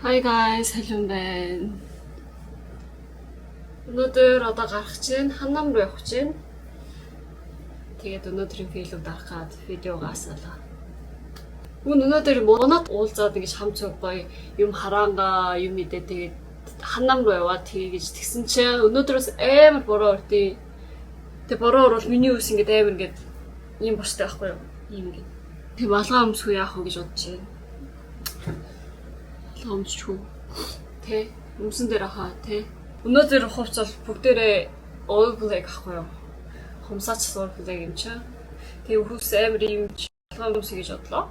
Hi guys, hello байна. Өнөөдөр одоо гарах чинь Ханнам руу явах чинь. Тэгээд өнөөдрийн влог дарахад видеогаас алга. Өнөөдөр монот уулзаад ингэж хамт гоё юм хараангаа юм идэ тэгээд Ханнам руу яваад тэгэж тэгсэн чинь өнөөдрөөс амар бороо өртөө. Тэг бороо орвол миний үс ингэж амар ингэж юм бостой байхгүй юу? Ийм ингэ. Тэг малгай өмсгөө яах вэ гэж бодож байна. Өмсчүү. Тэ өмсөн дээр ахаа тэ. Өнөөдөр хувц бол бүгдээрээ all black ахгүй юу? Хумсаач all black юм чаа. Тэгээ хүүс амар юм малгай өмсгөө гэж бодлоо.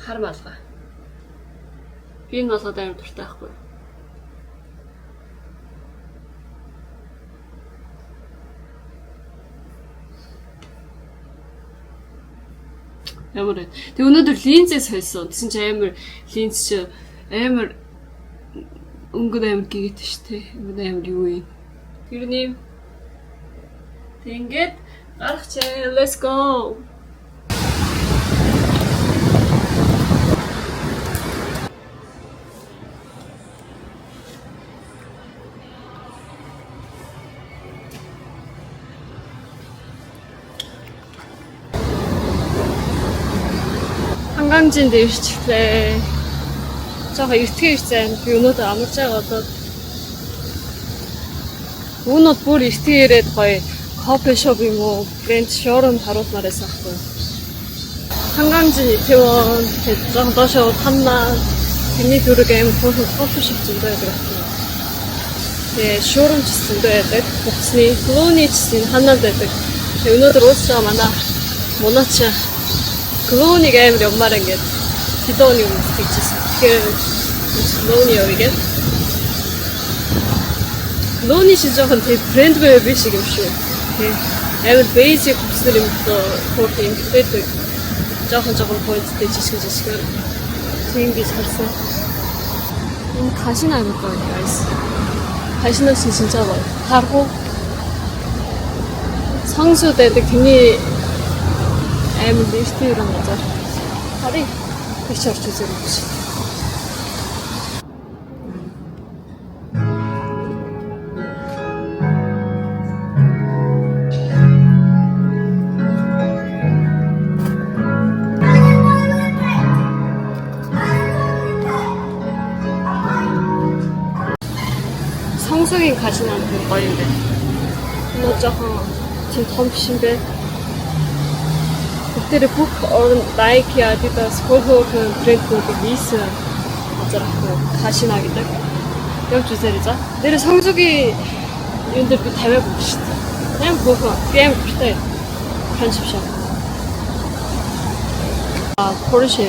Хар малгай. Би энэ малгайд амар дуртай байхгүй юу? Ямар. Тэг өнөөдөр линзээс хойсон. Тэгсэн чи амар линз чи амар өнгө амар гэгэж штэ. Өнгө амар юу юм. Тэрний тэгээд гарах чи let's go. Хангамжинд ирчихлээ. Жохо эртгээ ирсэн. Би өнөөдөр амарч байгаа одоо. Өнөөдөр бүр эртгээ ирээд гоё кофе шоп юм уу, брэнд шоурум харуулмаар байсан байхгүй. Хангамжи Тэвон тэгээд жохо доошоо ханна миний дүрэг аим кофе шоп зөндөө байдаг. Тэгээд шоурум ч зөндөө байдаг. Буцны клоуны чинь ханаад байдаг. Тэгээд өнөөдөр уусаа манай моноч клоуник амар юммаар ингээд хидооны юм хийчихсэн. Тэгэхээр клоуны явигээд. Клоуны шиг жоохон тийм брэнд бай биш юм шиг. Тийм. Амар basic хүснэр юм хурд юм гэдэг. Жоохон поинттэй жишгээр. Тийм гэж харсан. Энэ кашин амар гоё guys. Кашинаас 진짜 гоё. харгу 성수 대дэг тэний амар нэртэй юм газар. Харин их орч үзэр юм шиг. 성수긴 가시나는 거리인데. 너 저거 지금 덤비신데. Тэр бүх Nike, Adidas, Polo-ийн брэндүүдийг нийсэн газар ахгүй Кашина гэдэг. Явж үзээрэй за. Тэр 성수기 юм дээр би тавиагүй шүү дээ. Аим хөөхөө. Би аим хүртэй. 편집샵. Porsche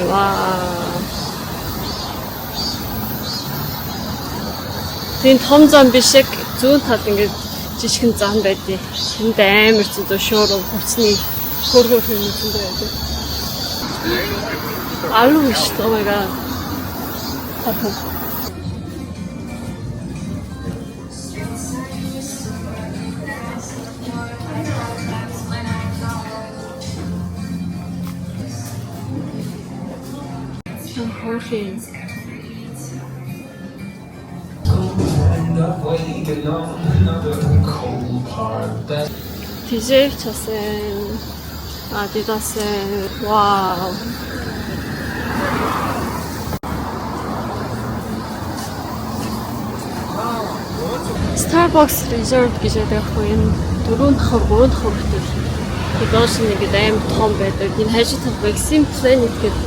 тийм том зам биш яг зүүн талд ингээд жижигхэн зам байдیں۔ Энд амар зөндөө шоурум хурцны хөргөө юм зөндөө байдаг. Алуу шүү дээ. Oh my god. DJ 차센 아디다스 와우 Starbucks Resort гэж байдаг юм. 4 дахь 3 дахь хүртэл доош нэг аим том байдаг. Энэ хажуу талд Maxim Planet гэдэг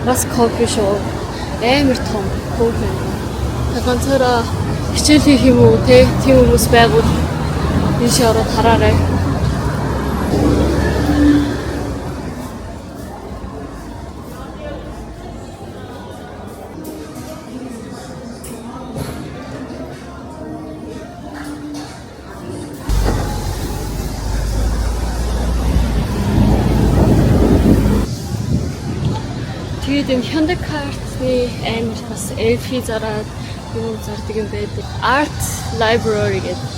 бас кофе шоп амар том кофе. Та ганцаараа хичээл хийх юм уу те тийм хүмүүс байгуул энэ шоуроо хараарай. Тэгээд энэ Hyundai-ны амар бас LP зараад юм зардаг юм байдаг. Art Library гэдэг.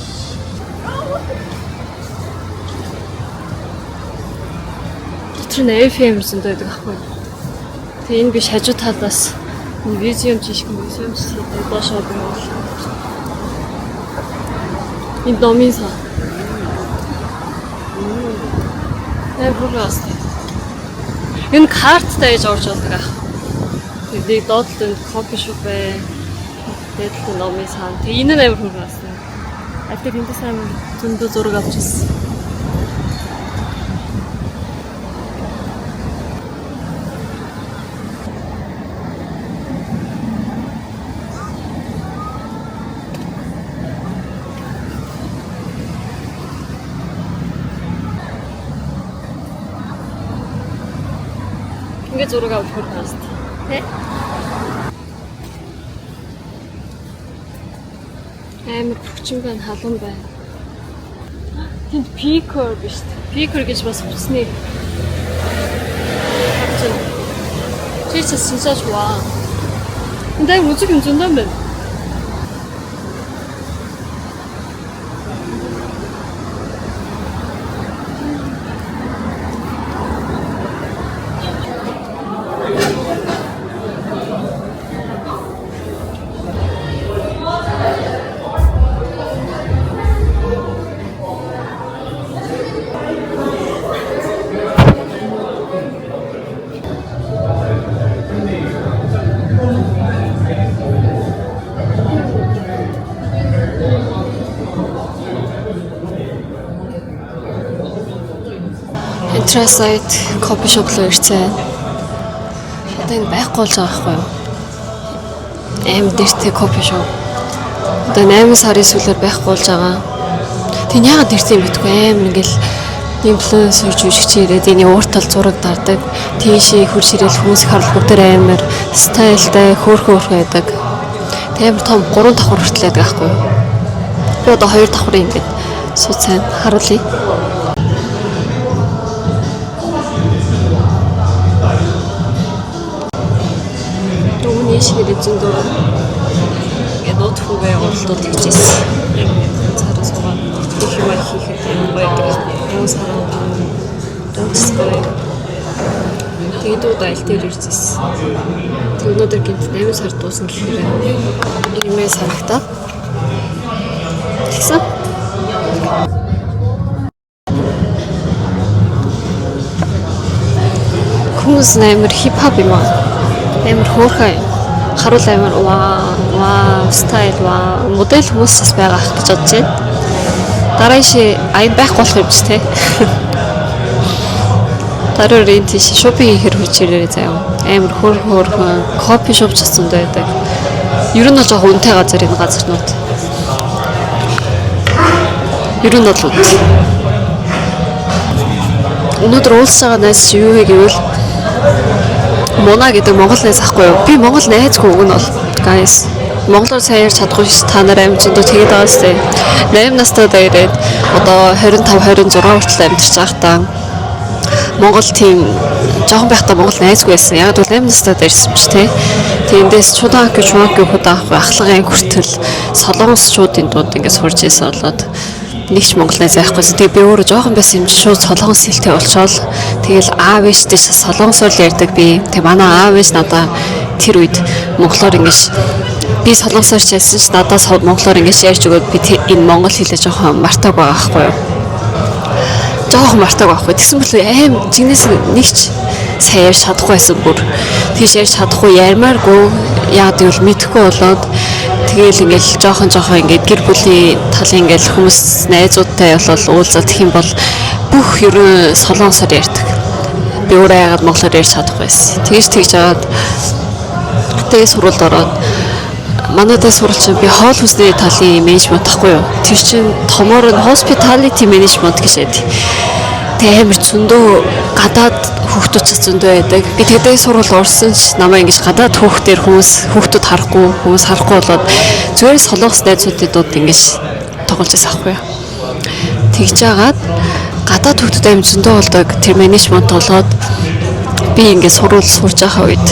дотор нь AFM зөндөө байдаг аахгүй. Тэгээ энэ биш хажуу талаас музейм жишг музейм хийдэг доошоо байна. Энэ номын сан. Эврогас. Энэ карттай ээж орж болдог ах. Тэгээ доотлон кофе шоп бай. Тэгээд номын сан. Тэгээ энэ нь эврогас. Аль тэнд сайн зөндөө зураг авч ирсэн. Ингээ зураг авах хэрэгтэй тий. Амар бүхчин байна, халуун байна. Тэнд пикер биш үү? Пикер гэж бас хүснэ. Чичс 진짜 좋아. 근데 무지개 зөндөө байна. Intrasite coffee shop руу ирсэн. Одоо энэ байхгүй болж байгаа байхгүй юу? Аим дэртэй coffee shop. Одоо 8 сарын сүүлээр байхгүй болж байгаа. Тэг яагаад дэртэй юм битгүй аим ингээл инфлюенсер жүжигч ирээд энэ ууртал зураг дардаг. Тийшээ хурж ирэл хүмүүс харал бүгдээр амар стайлтай хөөрхөн байдаг. Тэг амар том 3 давхар хүртэл байдаг байхгүй юу? Би одоо 2 давхар ингээд сууцсан харуулъя. Ширэд зөндөө ингээд ноутбукээ олдоод хийжсэн. Цаараа суугаад их юм хийхэд юм байдаг. Хүмүүс хараад донцгой. Тэгээд удайл дээр иржсэн. Тэг өнөөдөр гинт 8 сар дуусна гэхээр иймээ санагтаа. Тэгсэн. Хүмүүс амар хипхоп юм аа. Амар хөөрхөн харуул амар ваа стайл ваа модель хүмүүс бас байгаа гэж бодож байна. Дараа ши аян байхгүй болох юм чи тээ. Дараа рин тийш шопинг хийхэр хүч ирээрээ заяа. Амар хөөрхөн кофе шоп ч зөндөө байдаг. Ер нь бол жоо үнэтэй газар энэ газарнууд. Ер нь бол өнөөдөр уулзж байгаа найз чи юу вэ гэвэл Мона гэдэг монгол найз ахгүй юу? Би монгол найзгүй үг нь бол guys. Монголоор сайн ярьж чадахгүй ш та нар амжилтанд тэгээд байгаа сте. 8 настай дээрээд одоо 25 26 хүртэл амьдарч байхдаа Монгол тийм жоохон байхдаа монгол найзгүй байсан. Яг бол 8 настай дээрсэн ч тий. Тэндээс чудаанки хүүд авах ахлагын хүртэл солонгосчуудын дунд ингээд сурж ийсэн болоод нэг ч монгол найз байхгүйсэн. Тэгээ би өөрөө жоохон байсан юм чи шууд солонгос хэлтэй болчоод тэгэл аав ээжтэй солонгосоор ярьдаг би. Тэгээ манай аав ээж надаа тэр үед монголоор ингэж би солонгосоор ярьсан ч надаас монголоор ингэж ярьж өгөөд би энэ монгол хэлээ жоохон мартаг байгаа байхгүй юу? Жоохон мартаг байхгүй. Тэгсэн мэт аим жигнэс нэг ч сайн ярьж чадахгүй байсан бүр. Тийш ярьж чадахгүй ярмааргүй яагаад гэвэл мэдэхгүй болоод тэгэл ингээл жоохон ингээд гэр бүлийн талын ингээл хүмүүс найзуудтай болол уулзаад гэх юм бол бүх ерөн солонгосоор ярьдаг. Би өөрөө яагаад монголоор ярьж чадахгүй байсан. Тэгж аваад тэгээ сурвалд ороод манайдаа сурвалж би хоол хүнсний талын менежмент ахгүй юу. Тэр чинь томоор нь hospitality management гэж байдаг. Тэгээ амар зөндөө гадаад хүүхдүүд зөндөө байдаг. Би тэгдээ сурвал урсан ч намайг ингэж гадаад хүүхдүүд харахгүй болоод зүгээр солонгос найзуудад ингэж тоглож байсан ахгүй юу. Тэгж жагаад гадаад хүүхдүүд амар зөндөө болдог. Тэр менежмент болоод би ингэж сурвал сурж байгаа үед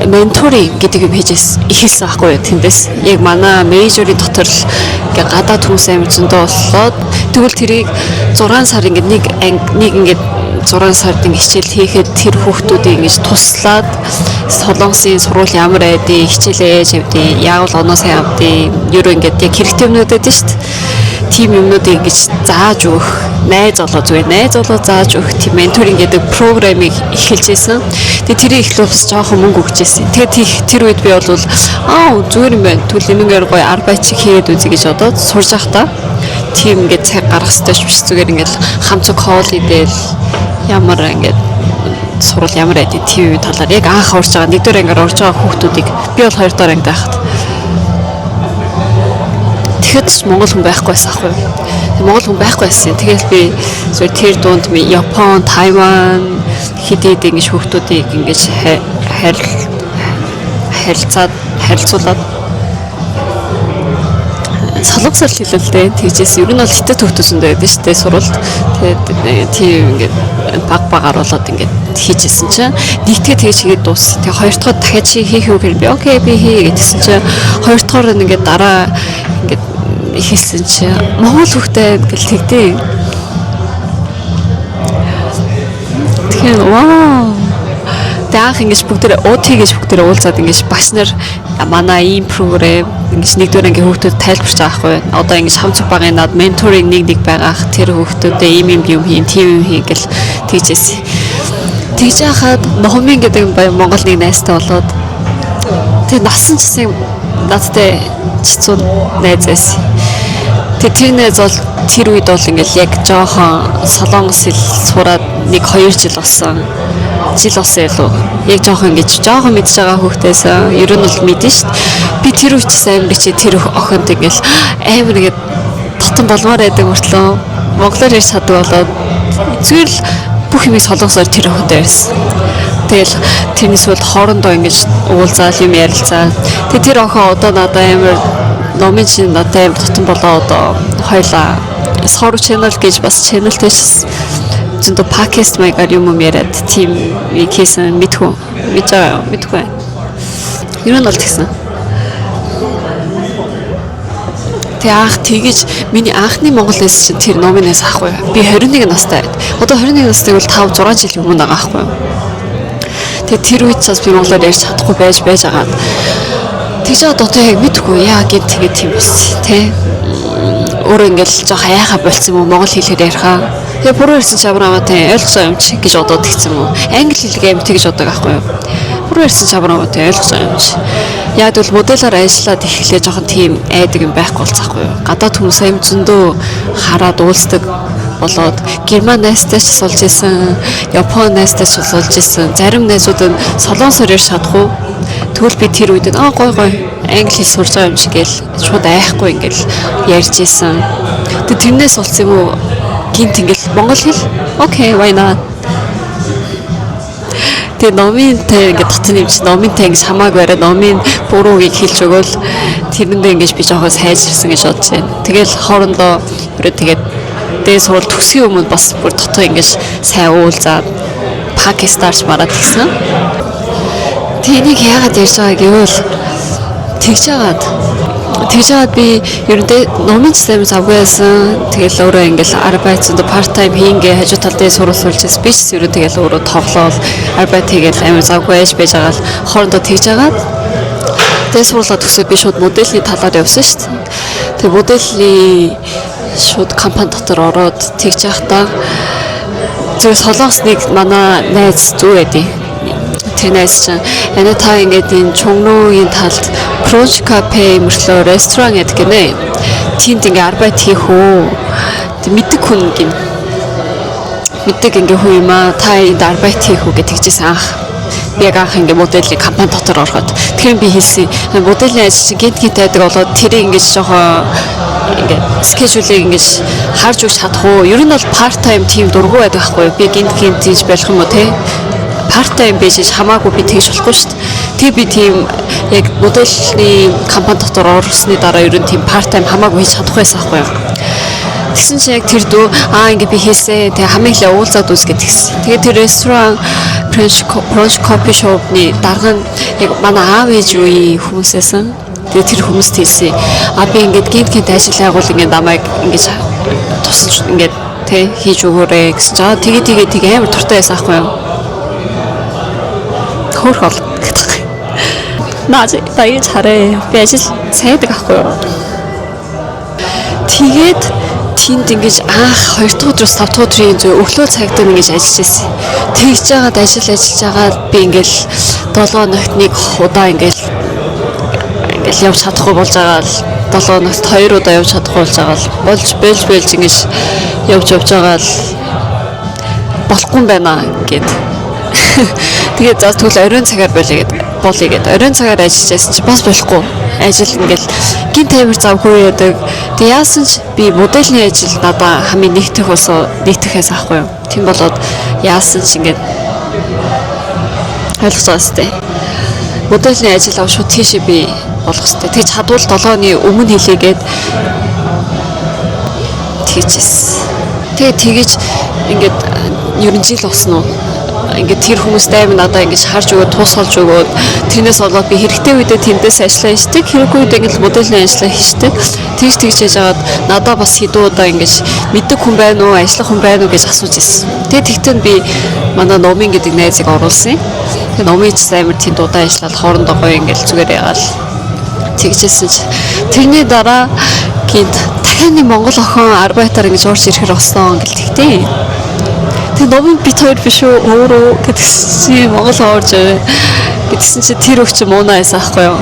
менторинг гэдэг юм хийсэн байхгүй юу тэндээс. Яг манай менежерийн дотор л ингээ гадаад хүмүүс амар зөндөө боллоо. Тэгвэл тэрийг 6 сар ингээ нэг ингээд 6 сард ингэ хичээл хийхэд тэр хүүхдүүдийг ингэж туслаад Солонгосын сургууль ямар байдгийг хичээлээ яаж явдгийг, яавал оноо сайн авдгийг, ерөө ингээд яг хэрэгтэй юмнууд байдаг шүү дээ. Тим юмнуудыг ингэж зааж өгөх, найз олоо зааж өгөх тийм менторинг гэдэг програмыг эхэлж байсан. Тэгээ тэрийг эхлүүлж бас жоохон мөнгө өгч байсан. Тэгээд тэр үед би бол зүгээр юм байна. Түл энэгээр гоё арбайчиг хийгээд үзье гэж бодоод сурж байхдаа тийм ингээд цаг гаргах хэрэгтэй биш, зүгээр ингээд хамцаг хоол идэл ямар ингээд сурал ямар айдэ тийм талаар яг анх орж байгаа нэгдүгээр ангиар орж байгаа хүүхдүүдийг би бол 2 дахь ангид байхад тэгэхэд Монгол хүн байхгүй байсан аахгүй юу. Монгол хүн байхгүй байсан. Тэгээд би зүгээр тэр дунд Япон, Тайван хэд ингэж хүүхдүүдийг ингэж харилцуулаад солонгосоор хэлээ л дээ. Тэгжээс ер нь бол хятад төвтөсөндөө байдаг шүү дээ суралт. Тэгээд тийм ингээд багаар болоод ингээд хийжсэн чинь нэгтгээ тэгж хийгээд дууссан. Тэгээ хоёр дахь дахиад хийх үү гэхээр би окей би хий гэдгсэн чинь хоёр дахь нь ингээд дараа ингээд ихэлсэн чинь Монгол хүүхдээ ингээл тэгдээ. Тэгэхээр вау. Даах ингэж бүгдээ бүгдээ уулзаад ингэж багш нар манай ийм програм ингэж нэгдүгээр ангийн хүүхдүүд тайлбарч байгаа хгүй. Одоо ингэж хамцаг багын над менторинг нэг байгаах тэр хүүхдүүдэд ийм юм хийн, тийм юм хий гэл тэгжээс. Тэгж яхад Нохомын гэдэг Монгол нэг найзтай болоод тэг насан чсэн надтай чицүү найз байсан. Тэр найз бол тэр үед бол ингээл яг жоохон солонгос хэл сураад 1-2 жил болсон. Илүү яг жоохон ингэж жоохон мэдж байгаа хүүхдээсэн ер нь бол мэдэн шүү дээ. Би тэр үчис амар чи тэр охинд ингээл амар ингээд татан болмоор байдаг мөртлөө монголоор ярьж чаддаг болоод зүгээр л бүх юмыг солонгосоор тэр охинд ярьсан. Тэгэл тэрнээс бол хоорондоо ингэж уулзаал юм ярилцаа. Тэр охин одоо надад амар номын чинь надад амар татан болоо одоо хоёлаа Soro channel гэж бас channel тэйс зөндөө podcast маягаар юм яриад тийм хийсэн мэдгүй байна. Ер нь бол тэгсэн. Тэгэж миний анхны Монгол нэс чинь тэр номинээс аахгүй. Би 21 настай байд. Одоо 21 настай бол 5-6 жил өмнө байгаа аахгүй. Тэр үед цаас би монголоор ярьж чадахгүй байж агаад. Тэгж одоо яг мэдгүй яа гэд тэгээд тийм болсон тий. Өөрөө ингээл жоох яхаа болцсон юм уу монгол хэлээр ярихаа. Тэгээ буруу ярьсан чавраагатай ойлгосон юм чи гэж бодоод тэгсэн юм уу? Англи хэлийг аим тэгж бодог аахгүй юу? Буруу ярьсан чавраагатай ойлгосон юм чи. Яг бол модельаар ажиллаад ихлээр жоохон тийм айдаг юм байхгүй болцохгүй юу? Гадаад хүмүүс аим зөндөө хараад уулздаг болоод герман найзтай ч суулж исэн, япон найзтай ч суулж исэн. Зарим найзууд нь солонгосоор ярьж чадахгүй. Тэгвэл би тэр үед гой англи хэл сурж байгаа юм шиг гээл шууд айхгүй ингээл ярьж исэн. Тэрнээс болсон юм уу? Гинт ингээл монгол хэл окей why not. Номинтай ингээд татсан юм чи номинтай ингэж хамаагүй барай номын буруугийг хэлж өгөөл тэрэндээ ингэж би жоохон сайжирсан гэж бодож байна. Тэгэл хоорондоо тэгээд дээс сурал төгсгийн өмнө бас бүр дотоо ингэж сайн уулзаад Пакистанч мараад гисэн. Тэнийг яагаад ярьж байгаа гэвэл тэгж жаад би ерөнхийдөө номын систем завгүйсэн. Тэгэл өөрөө ингээл арбайцанд part time хийнгээ хажуу тал дээр суралцуулж би ч ерөө тэгэл өөрөө тоглоол арбайт хийгээл амар завгүйж байж байгаа л хоорондоо тэгж жагаад тэгээд сурлаад төгсөө би шууд моделийн талаар явсан шүү дээ. Тэгээд моделийн шууд компани дотор ороод тэгж явахдаа зөв солонгосныг манай найз зүү байдیں۔ Тэр найз чинь та ингээд энэ Чонгнуугийн талд French cafe мөртлөө ресторан гэдэг гинэ. Тэнд ингээ арбайт хийх үү? Мэддэг хүн гин. Мэддэг ингээ хүү юм аа. Та энд арбайт хийх үү гэж тэгжсэн анх. Би яг анх ингээ моделийн компани дотор ороход. Тэгэхээр би хэлсэн. Моделийн ажил чинь гинт байдаг болоод тэрийг ингээ жоохон ингээ скежюлийг ингээ харж өгч чадах уу? Ер нь бол part time team дургу байдаг байхгүй. Би гинт хийж болох юм уу те? Part time биш хамаагүй би тэгж болохгүй шүү дээ. Тэг би тийм яг моделийн компани дотор орсны дараа ер нь тийм part time хамаагүй хийж чадах байсан байхгүй юу. Тэгсэн чинь яг тэр дүү ингээ би хийсэн. Тэг хамгийн их уулзаад үзгээд тэгсэн. Тэгээд тэр ресторан French coffee shop-ны дарга нь яг манай аав ээж үеийн хүмүүсээсэн. Тэгээд тэр хүмүүст хэлсэн. Би ингээд гинт ажил байгуул ингээд намайг ингээд тусч ингээд Тэ хийж өгөөрэй гэсэн. За тэгээ амар туртай байсан аахгүй юу? Хөрх бол гэдэг. Наач баяр хараа. Би ажил сайдаг аахгүй юу? Тэгээд тэнд ингэж анх 2 дахь өдрөөс 5 дахь өдрийн өглөө цагт ингэж ажиллаж байсан. Тэгж жагаад ажиллаж жагаад би ингээл 7 ногт нэг удаа ингээл явж чадахгүй болж байгаа л 7 ногт 2 удаа явж чадахгүй болж байгаа л болж ингэж явж байгаа л болохгүй юм байна гэд. Тэгээд за тэгвэл оройн цагаар болъё гэд. Оройн цагаар ажиллаж байсан чи бас болохгүй. Ажил ингээл гинт амир завгүй яадаг. Тэг яасан ч би моделийн ажил надаа хамгийн нэгтгэхээс аахгүй юу. Тийм болоод яасан ч ингээд ойлгож байгаа сте. Моделийн ажил авах шууд тийшээ би болох сте. Тэг чадвал 7-ны өмнө хэлээгээд тэгчихсэн. Тэгээд ингээд ерөн жил болсон уу? Ингээд тэр хүмүүс дайм надаа ингэж харж өгөөд туусгалж өгөөд тэрнээс болоод би хэрэгтэй үедээ тэндээс ажиллаа хийдэг, хэрэггүй үедээ ингэж моделийн ажиллаа хийдэг. Тэгж хийж яагаад надаа бас хэдэн удаа ингэж мэддэг хүн байна уу, ажиллах хүн байна уу гэж асууж ирсэн. Тэгтэн би манай номын гэдэг найзыг оруулсан. Тэгээ номын ч амар тэнд удаа ажиллаад хоорондоо гоё ингэж зүгээр яагаад тэгжсэн чи тэрний дараа гинт таны Монгол охин арбайтаар ингэж орж ирэхээр болсон гэлтэгтэй. Тэг номын бит хоёр биш үү өөрөө гэдгсэн Монгол орж гэдгсэн чи тэр өвч муунаа байсан аахгүй юу.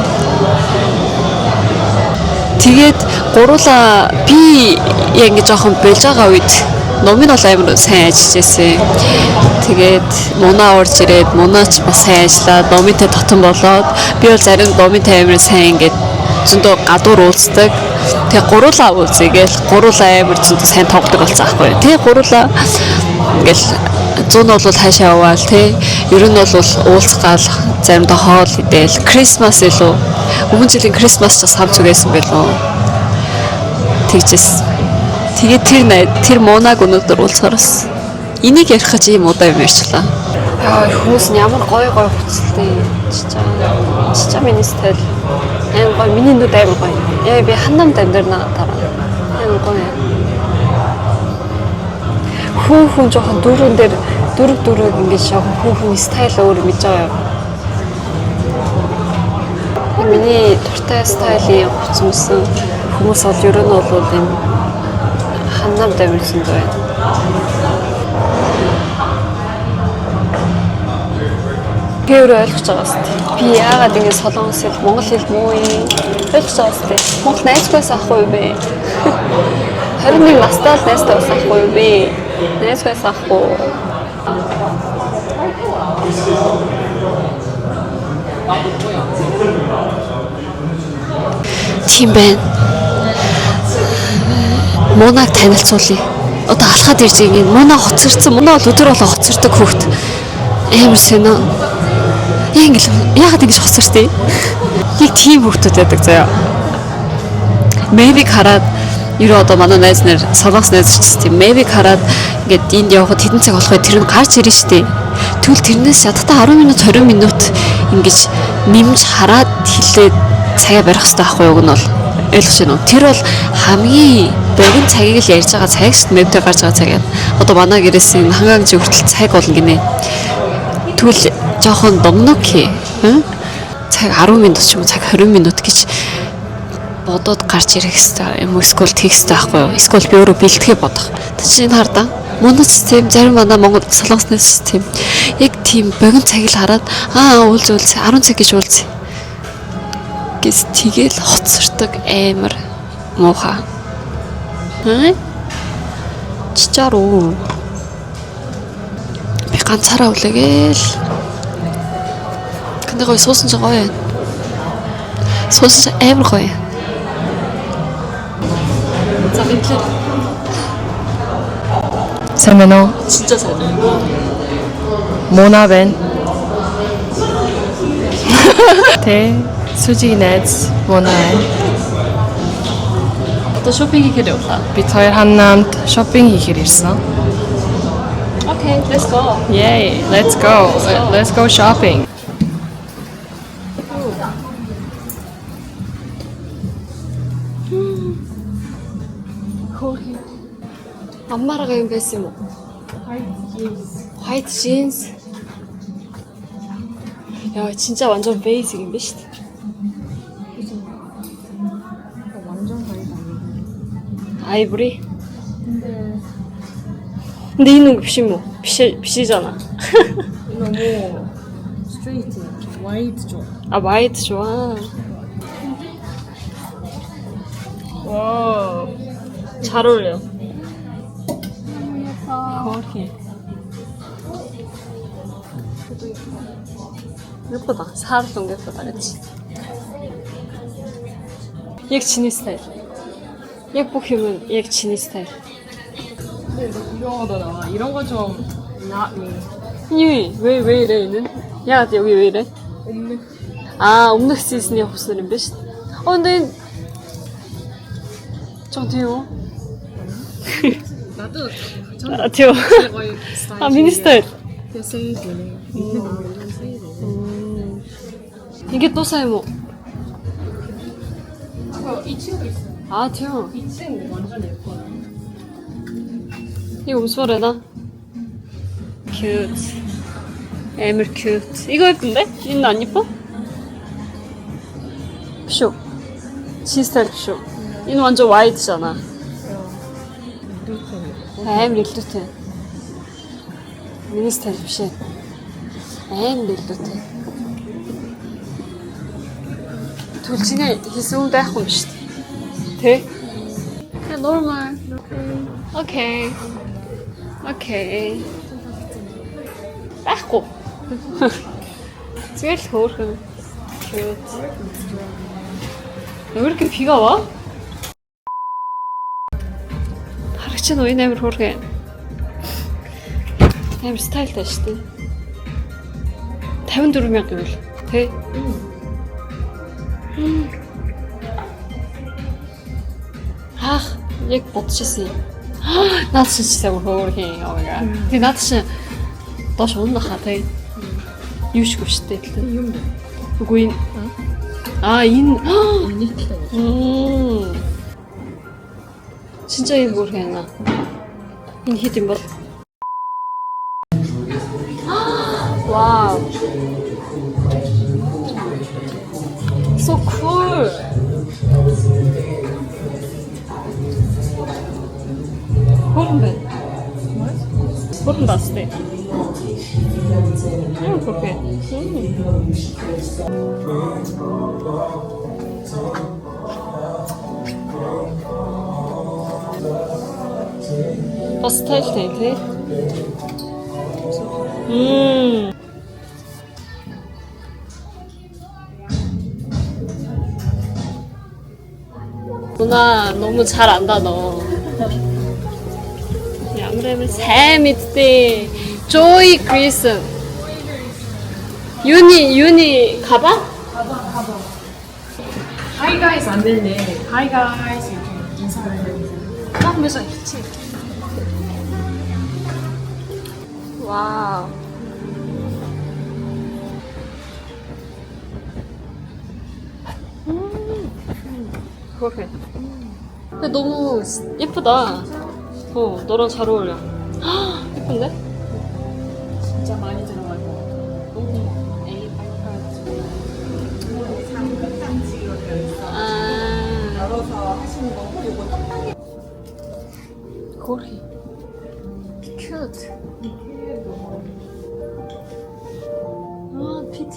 Тэгээд гуруула би яг ингэж жоохон болж байгаа үед номын бол амар сайн ажиллаж байсан. Тэгээд мунаа орж ирээд мунаач бас сайн ажиллаад номынтэй татан болоод би бол зарим номынтэй амар сайн ингэж зөндөө гадуур уулздаг. Тэгээ гуруула уулзъягээл гуруула амар зөндөө сайн тоглодог болсон аахгүй юу. Тэгээ гуруула ингээл 100 нь бол хаашаа яваал тий. Ер нь бол уулзгаал заримдаа хоол идээл Christmas илүү. Өмнө жилийн Christmas ч хамт зүгээсэн байлоо. Тэгжээс. Тэгээд тэр муунаг өнөөдөр уулзахараас энийг ярих гэж ийм удаа юм ярьчлаа. Яа хүмүүс нь ямар гоё хуцалтай чичаа миний стайл. Амар гоё миний нүд амар гоё. Яа би ханамд амьдрнаа дараа. Амар гоё. Хүн жоохон дөрөв ингэж жоохон хүн стайл өөр мэдж байгаа юм. Миний туртай стайлын хуцсан хүмүүс бол ер нь бол юм ханамд амьдсан байна. Тэр ойлгож байгаа сте. Би яагаад ингэ солонгос хэл монгол хэл муу юм ойлгож байгаа сте. Монгол найзгүйс ахгүй юу бэ? 21 настай л найзтай бас ахгүй юу бэ? Найзгүйс ахгүй. Тийм байна. Мунаг танилцуулъя. Одоо алхаад ирж байгаа юм. Мунаа хоцорсон. Мунаа бол өдөр болго хоцордог хүүхэд. Амар сонио. Яагаад ингэж хоцорсон? Яг тийм хүүхдүүд байдаг заяа. Мэвиг хараад ерөө одоо манай найз нар солонгос найзч тийм мэвиг хараад ингээд энд явхад хэдэн цаг болох вэ? Тэр нь гарч ирнэ шүү дээ. Тэгвэл тэрнээс ядтаа 10 минут 20 минут ингэж нэмж хараад хэлээд цагаа барих хэрэгтэй байхгүй юу? Уг нь бол ойлгож байна уу? Тэр бол хамгийн богино цагийг л ярьж байгаа цаг шүү дээ. Мэвтэй гарч байгаа цаг яа. Одоо манай гэрээс энэ хангаан гэж хүртэл цаг болно гинэ. Тэгвэл жоохон домнокий цаг 10 минут ч юм уу цаг 20 минут гэж бодоод гарч ирэх хэрэгтэй юм уу эсвэл хийх хэрэгтэй байхгүй юу? Эсвэл би өөрөө бэлтгэе бодох. Тэ чинь хардаа мундаг систем зарим манай Монгол солонгосны систем яг тийм богино цаг л хараад уулз 10 цаг гэж уулз гэс тэгэл хоцордог амар муухай. Чичаруу би ганцаараа үлээгээл 근데 거기 소스 저거에 소스 амар гоё. За бинтлээ. сайн байна уу? 진짜 잘 돼. Муна байна. Тэ 수지 найз Муна байна. Одоо 쇼핑 хийхээр явлаа. Бид хоёр хамт шопинг хийхээр ирсэн. Okay, let's go. Yay, let's go. Let's go shopping. 안마라가 yung best mo. 화이트 jeans. 야 진짜 완전 베이직인 베스트. 완전 다르다. 아이보리. 근데 이놈 빛이 빛이잖아. 너무 스트레이트, 화이트 좋아. 아 화이트 좋아. 와. 잘 어울려. 거기. 예쁘다. 사르동 예쁘다, 그치? 얘 지니 스타일. 얘 포켓몬 얘 지니 스타일. 근데 이런 거도 나와. 이런 거 좀 not me. 이 왜 이래 얘는? 야 여기 왜 이래? 아 옴닉 시즌이 없으는 베스트. 근데 좀 돼요. 나도 아 돼요. 아 미니 스타일. 세이드네. 이게 또 사이모. 이 친구 있어. 아 돼요. 이 친구 완전 예뻐. 이거 무슨 말이다? 큐트. 에밀 큐트. 이거 예쁜데? 얘는 안 예뻐? 쇼. 진 스타일 쇼. 얘는 완전 화이트잖아. 에밀 큐트. 미니 스타일 쇼. 에밀 큐트. 돌진에 희수운데 하고 싶다. 돼? 그냥 노멀. 오케이. 오케이. 빼고. 제일 좋은 큐트. 왜 이렇게 비가 와? 하루치 너희 내면 모르게. hem stijl testen. 대문 두르면 그 돼. 아, 얘 멋지지. 나 진짜 모르게. Oh my god. 근데 나 진짜 너 좋은 거 같아. 유시고 싶대. 누구 인? 아 인. 진짜 인 모르겠나. 인 히든 뭐. 와우. So cool. 소름 돋. 소름 돋았을 때. 그렇게. 버스 탈 때. 누나 너무 잘 안다 너. 아무래도 재밌대. 조이 그리슨. 윤이 가봐? 가봐. Hi guys 안 됐네. Hi guys 이렇게 인사를 해야지. 하면서 있지. 와우. 그래. 근데 너무 예쁘다. 너랑 잘 어울려. 예쁜데? 진짜 많이 들어갈 것 같아. 너무 열어서 하시는 거고 이거 적당히. 고리. 큐트. 아, PT.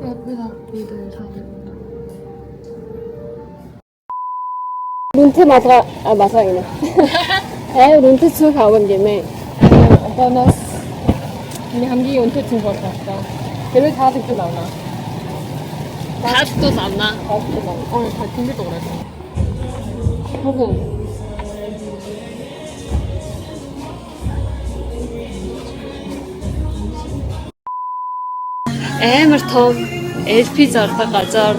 예쁘다. 이들 사진. 룬트 마사이네. 룬트 출 가본 김에. 보너스. 근데 감기 온트 친것 같다. 걔를 다 듣고 나나. 다도 남나? 다 듣고 나나. 다听得懂 그래서. 보고. Амар том LP зардаг газар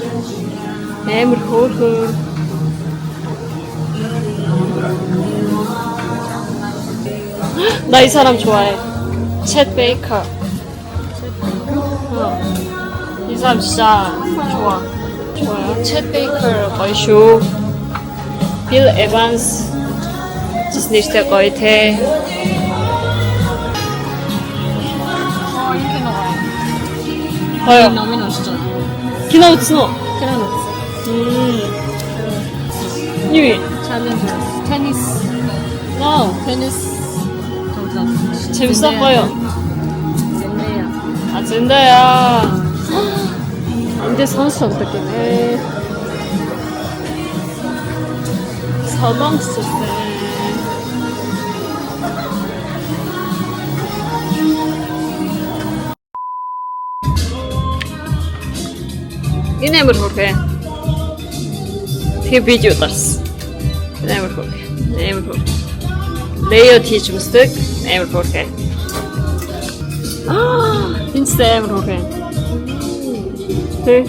амар хөөрхөн 나 이 사람 좋아해. 챗 베이커. 이 사람 진짜 좋아. 좋아요. 챗 베이커 거의 쇼. 빌 에반스. 지스 니스테 거의 대. 어, 너무 멋있잖아. 기나우 츠노. 그냥 유이. 챌린저. 테니스. 와우. 테니스. 재밌어 보여. 젠데야. 아, 진짜야. 인제 선수 어떻게 서방 스세. İnemir Jorge. Te video ders. İnemir Jorge. İnemir Jorge. Leo teachmustuk. İnemir Jorge. 아, 진짜 İnemir Jorge. 네.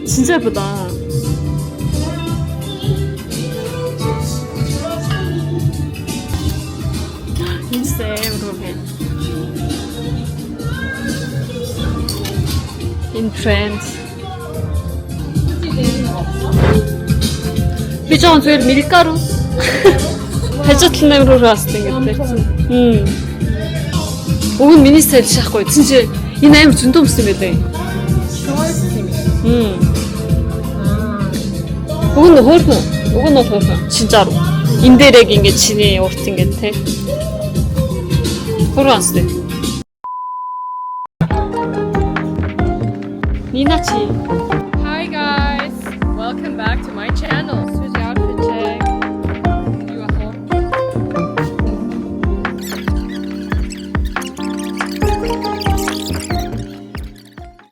진짜 예쁘다. 진짜 İnemir Jorge. In France. 비전 제일 밀가루. 베트남으로 왔을 때 그때. 오은 미니스타일 시작거든. 진짜 이 나이로 준도 없으면 돼. 오은 너 호르. 오은 너 호르. 진짜로. 인데렉인 게 진이 어떤 게 돼. 호르 왔을 때. 니나치. Hi guys, welcome back to my channel.